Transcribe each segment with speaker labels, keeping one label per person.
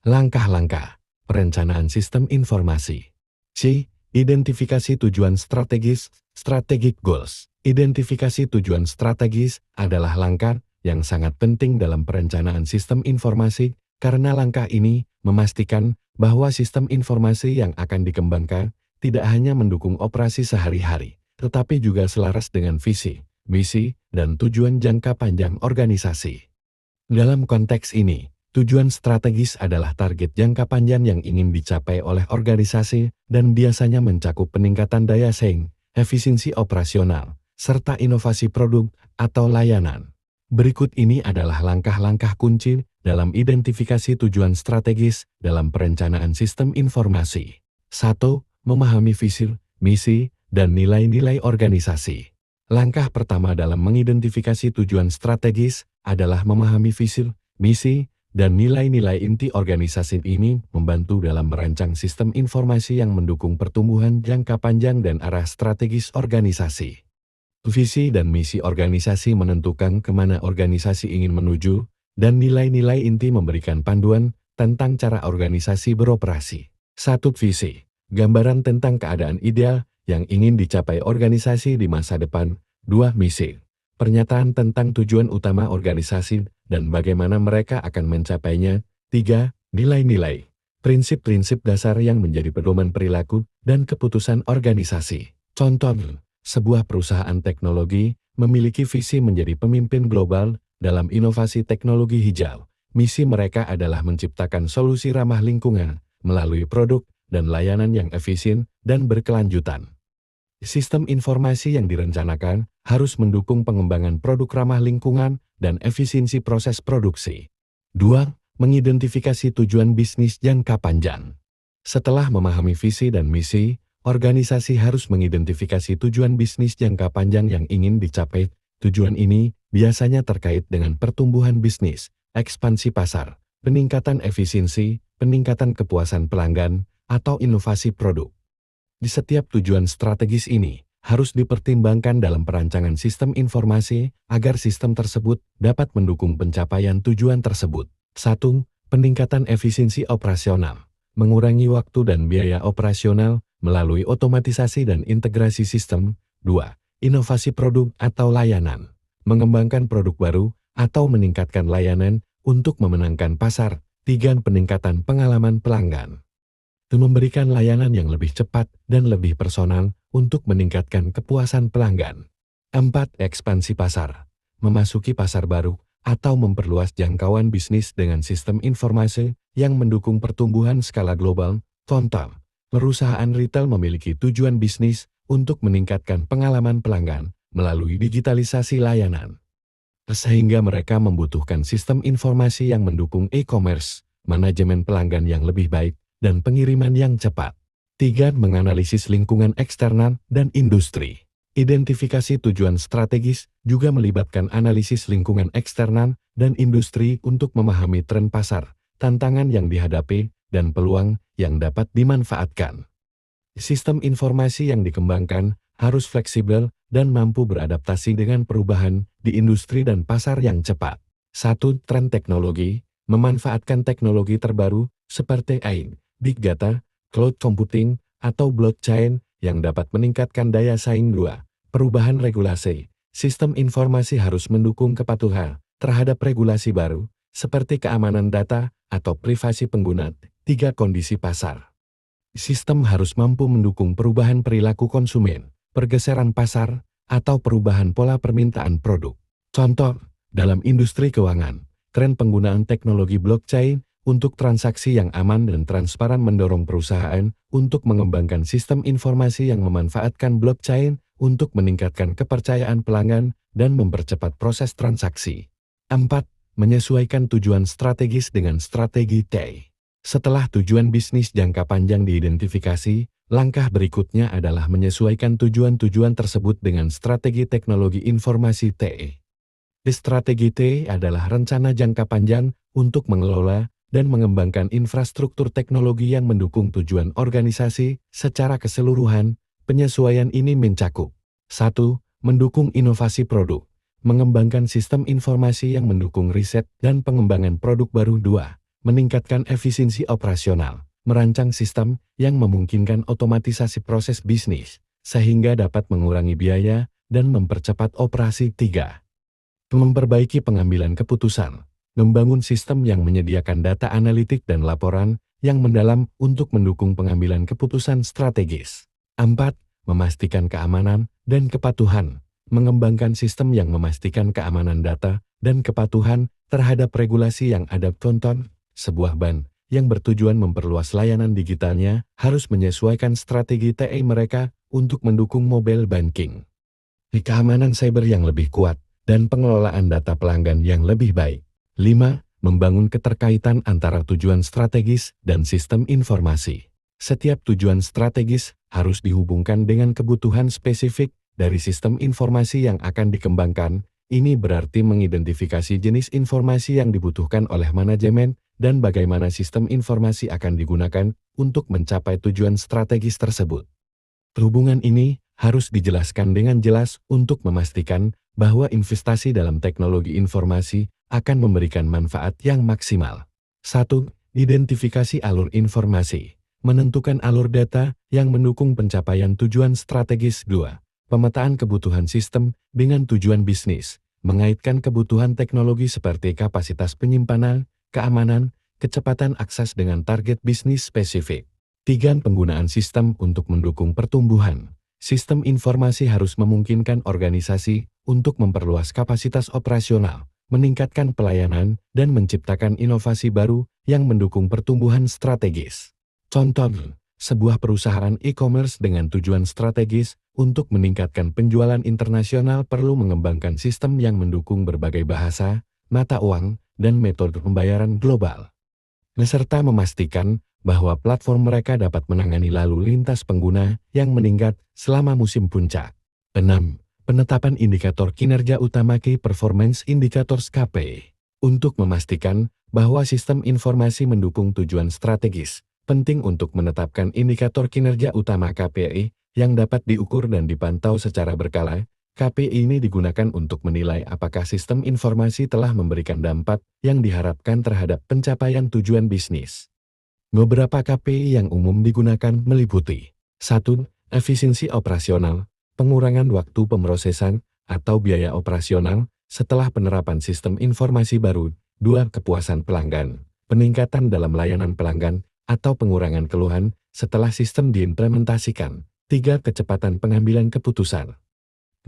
Speaker 1: Langkah-langkah perencanaan sistem informasi. C. Identifikasi tujuan strategis, strategic goals. Identifikasi tujuan strategis adalah langkah yang sangat penting dalam perencanaan sistem informasi karena langkah ini memastikan bahwa sistem informasi yang akan dikembangkan tidak hanya mendukung operasi sehari-hari, tetapi juga selaras dengan visi, misi, dan tujuan jangka panjang organisasi. Dalam konteks ini, tujuan strategis adalah target jangka panjang yang ingin dicapai oleh organisasi dan biasanya mencakup peningkatan daya saing, efisiensi operasional, serta inovasi produk atau layanan. Berikut ini adalah langkah-langkah kunci dalam identifikasi tujuan strategis dalam perencanaan sistem informasi. 1. Memahami visi, misi, dan nilai-nilai organisasi. Langkah pertama dalam mengidentifikasi tujuan strategis adalah memahami visi, misi, dan nilai-nilai inti organisasi ini membantu dalam merancang sistem informasi yang mendukung pertumbuhan jangka panjang dan arah strategis organisasi. Visi dan misi organisasi menentukan kemana organisasi ingin menuju, dan nilai-nilai inti memberikan panduan tentang cara organisasi beroperasi. 1. Visi. Gambaran tentang keadaan ideal yang ingin dicapai organisasi di masa depan. 2. Misi. Pernyataan tentang tujuan utama organisasi dan bagaimana mereka akan mencapainya. 3. Nilai-nilai. Prinsip-prinsip dasar yang menjadi pedoman perilaku dan keputusan organisasi. Contoh, sebuah perusahaan teknologi memiliki visi menjadi pemimpin global dalam inovasi teknologi hijau. Misi mereka adalah menciptakan solusi ramah lingkungan melalui produk dan layanan yang efisien dan berkelanjutan. Sistem informasi yang direncanakan harus mendukung pengembangan produk ramah lingkungan dan efisiensi proses produksi. 2. Mengidentifikasi tujuan bisnis jangka panjang. Setelah memahami visi dan misi, organisasi harus mengidentifikasi tujuan bisnis jangka panjang yang ingin dicapai. Tujuan ini biasanya terkait dengan pertumbuhan bisnis, ekspansi pasar, peningkatan efisiensi, peningkatan kepuasan pelanggan, atau inovasi produk. Di setiap tujuan strategis ini, harus dipertimbangkan dalam perancangan sistem informasi agar sistem tersebut dapat mendukung pencapaian tujuan tersebut. 1. Peningkatan efisiensi operasional. Mengurangi waktu dan biaya operasional melalui otomatisasi dan integrasi sistem. 2. Inovasi produk atau layanan. Mengembangkan produk baru atau meningkatkan layanan untuk memenangkan pasar. 3. Peningkatan pengalaman pelanggan. Memberikan layanan yang lebih cepat dan lebih personal untuk meningkatkan kepuasan pelanggan. 4. Ekspansi pasar. Memasuki pasar baru atau memperluas jangkauan bisnis dengan sistem informasi yang mendukung pertumbuhan skala global. Contoh, perusahaan retail memiliki tujuan bisnis untuk meningkatkan pengalaman pelanggan melalui digitalisasi layanan, sehingga mereka membutuhkan sistem informasi yang mendukung e-commerce, manajemen pelanggan yang lebih baik, dan pengiriman yang cepat. 3. Menganalisis lingkungan eksternal dan industri. Identifikasi tujuan strategis juga melibatkan analisis lingkungan eksternal dan industri untuk memahami tren pasar, tantangan yang dihadapi, dan peluang yang dapat dimanfaatkan. Sistem informasi yang dikembangkan harus fleksibel dan mampu beradaptasi dengan perubahan di industri dan pasar yang cepat. 1. Tren teknologi. Memanfaatkan teknologi terbaru seperti AI, Big Data, Cloud Computing, atau blockchain yang dapat meningkatkan daya saing. 2. Perubahan regulasi. Sistem informasi harus mendukung kepatuhan terhadap regulasi baru, seperti keamanan data atau privasi pengguna. 3. Kondisi pasar. Sistem harus mampu mendukung perubahan perilaku konsumen, pergeseran pasar, atau perubahan pola permintaan produk. Contoh, dalam industri keuangan, tren penggunaan teknologi blockchain untuk transaksi yang aman dan transparan mendorong perusahaan untuk mengembangkan sistem informasi yang memanfaatkan blockchain untuk meningkatkan kepercayaan pelanggan dan mempercepat proses transaksi. 4. Menyesuaikan tujuan strategis dengan strategi T. Setelah tujuan bisnis jangka panjang diidentifikasi, langkah berikutnya adalah menyesuaikan tujuan-tujuan tersebut dengan strategi teknologi informasi T. Strategi T adalah rencana jangka panjang untuk mengelola dan mengembangkan infrastruktur teknologi yang mendukung tujuan organisasi secara keseluruhan. Penyesuaian ini mencakup 1. Mendukung inovasi produk, mengembangkan sistem informasi yang mendukung riset dan pengembangan produk baru. 2. meningkatkan efisiensi operasional, merancang sistem yang memungkinkan otomatisasi proses bisnis, sehingga dapat mengurangi biaya dan mempercepat operasi. 3. Memperbaiki pengambilan keputusan, membangun sistem yang menyediakan data analitik dan laporan yang mendalam untuk mendukung pengambilan keputusan strategis. 4. Memastikan keamanan dan kepatuhan, mengembangkan sistem yang memastikan keamanan data dan kepatuhan terhadap regulasi yang ada. Contoh, sebuah bank yang bertujuan memperluas layanan digitalnya harus menyesuaikan strategi TI mereka untuk mendukung mobile banking. Keamanan cyber yang lebih kuat dan pengelolaan data pelanggan yang lebih baik. 5. Membangun keterkaitan antara tujuan strategis dan sistem informasi. Setiap tujuan strategis harus dihubungkan dengan kebutuhan spesifik dari sistem informasi yang akan dikembangkan. Ini berarti mengidentifikasi jenis informasi yang dibutuhkan oleh manajemen dan bagaimana sistem informasi akan digunakan untuk mencapai tujuan strategis tersebut. Hubungan ini harus dijelaskan dengan jelas untuk memastikan bahwa investasi dalam teknologi informasi akan memberikan manfaat yang maksimal. 1. Identifikasi alur informasi. Menentukan alur data yang mendukung pencapaian tujuan strategis. 2. Pemetaan kebutuhan sistem dengan tujuan bisnis. Mengaitkan kebutuhan teknologi seperti kapasitas penyimpanan, keamanan, kecepatan akses dengan target bisnis spesifik. 3. Penggunaan sistem untuk mendukung pertumbuhan. Sistem informasi harus memungkinkan organisasi untuk memperluas kapasitas operasional, meningkatkan pelayanan, dan menciptakan inovasi baru yang mendukung pertumbuhan strategis. Contoh, sebuah perusahaan e-commerce dengan tujuan strategis untuk meningkatkan penjualan internasional perlu mengembangkan sistem yang mendukung berbagai bahasa, mata uang, dan metode pembayaran global, serta memastikan bahwa platform mereka dapat menangani lalu lintas pengguna yang meningkat selama musim puncak. 6. Penetapan indikator kinerja utama Key Performance Indicators (KPI). Untuk memastikan bahwa sistem informasi mendukung tujuan strategis, penting untuk menetapkan indikator kinerja utama KPI yang dapat diukur dan dipantau secara berkala. KPI ini digunakan untuk menilai apakah sistem informasi telah memberikan dampak yang diharapkan terhadap pencapaian tujuan bisnis. Beberapa KPI yang umum digunakan meliputi 1. Efisiensi operasional, pengurangan waktu pemrosesan atau biaya operasional setelah penerapan sistem informasi baru. 2. Kepuasan pelanggan, peningkatan dalam layanan pelanggan atau pengurangan keluhan setelah sistem diimplementasikan. 3. Kecepatan pengambilan keputusan,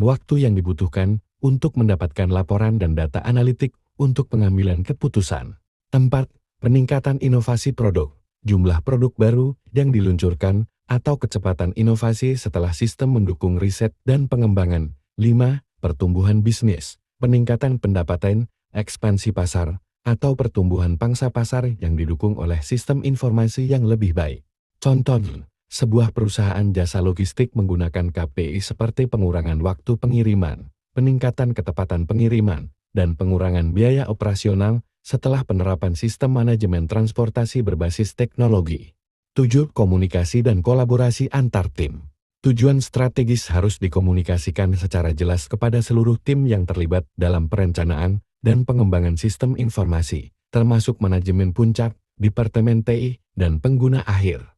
Speaker 1: waktu yang dibutuhkan untuk mendapatkan laporan dan data analitik untuk pengambilan keputusan. 4. Peningkatan inovasi produk, jumlah produk baru yang diluncurkan atau kecepatan inovasi setelah sistem mendukung riset dan pengembangan. 5. Pertumbuhan bisnis, peningkatan pendapatan, ekspansi pasar, atau pertumbuhan pangsa pasar yang didukung oleh sistem informasi yang lebih baik. Contoh, sebuah perusahaan jasa logistik menggunakan KPI seperti pengurangan waktu pengiriman, peningkatan ketepatan pengiriman, dan pengurangan biaya operasional setelah penerapan sistem manajemen transportasi berbasis teknologi. 7. Komunikasi dan kolaborasi antar tim. Tujuan strategis harus dikomunikasikan secara jelas kepada seluruh tim yang terlibat dalam perencanaan dan pengembangan sistem informasi, termasuk manajemen puncak, departemen TI, dan pengguna akhir.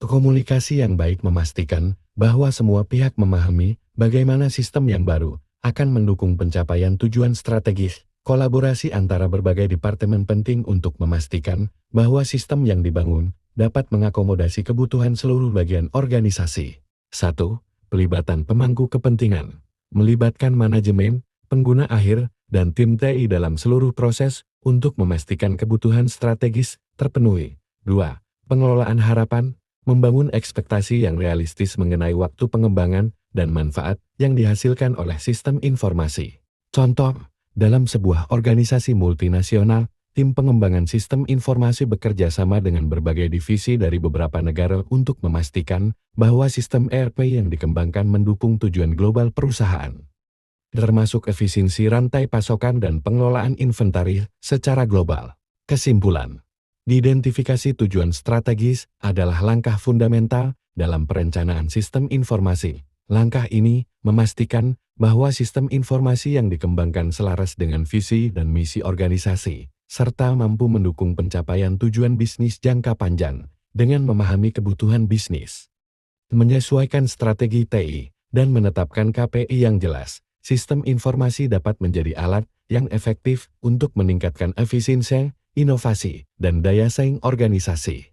Speaker 1: Komunikasi yang baik memastikan bahwa semua pihak memahami bagaimana sistem yang baru akan mendukung pencapaian tujuan strategis. Kolaborasi antara berbagai departemen penting untuk memastikan bahwa sistem yang dibangun dapat mengakomodasi kebutuhan seluruh bagian organisasi. 1. Pelibatan pemangku kepentingan, melibatkan manajemen, pengguna akhir, dan tim TI dalam seluruh proses untuk memastikan kebutuhan strategis terpenuhi. 2. Pengelolaan harapan, membangun ekspektasi yang realistis mengenai waktu pengembangan dan manfaat yang dihasilkan oleh sistem informasi. Contoh, dalam sebuah organisasi multinasional, tim pengembangan sistem informasi bekerja sama dengan berbagai divisi dari beberapa negara untuk memastikan bahwa sistem ERP yang dikembangkan mendukung tujuan global perusahaan, termasuk efisiensi rantai pasokan dan pengelolaan inventaris secara global. Kesimpulan, identifikasi tujuan strategis adalah langkah fundamental dalam perencanaan sistem informasi. Langkah ini memastikan bahwa sistem informasi yang dikembangkan selaras dengan visi dan misi organisasi, serta mampu mendukung pencapaian tujuan bisnis jangka panjang dengan memahami kebutuhan bisnis. Menyesuaikan strategi TI dan menetapkan KPI yang jelas, sistem informasi dapat menjadi alat yang efektif untuk meningkatkan efisiensi, inovasi, dan daya saing organisasi.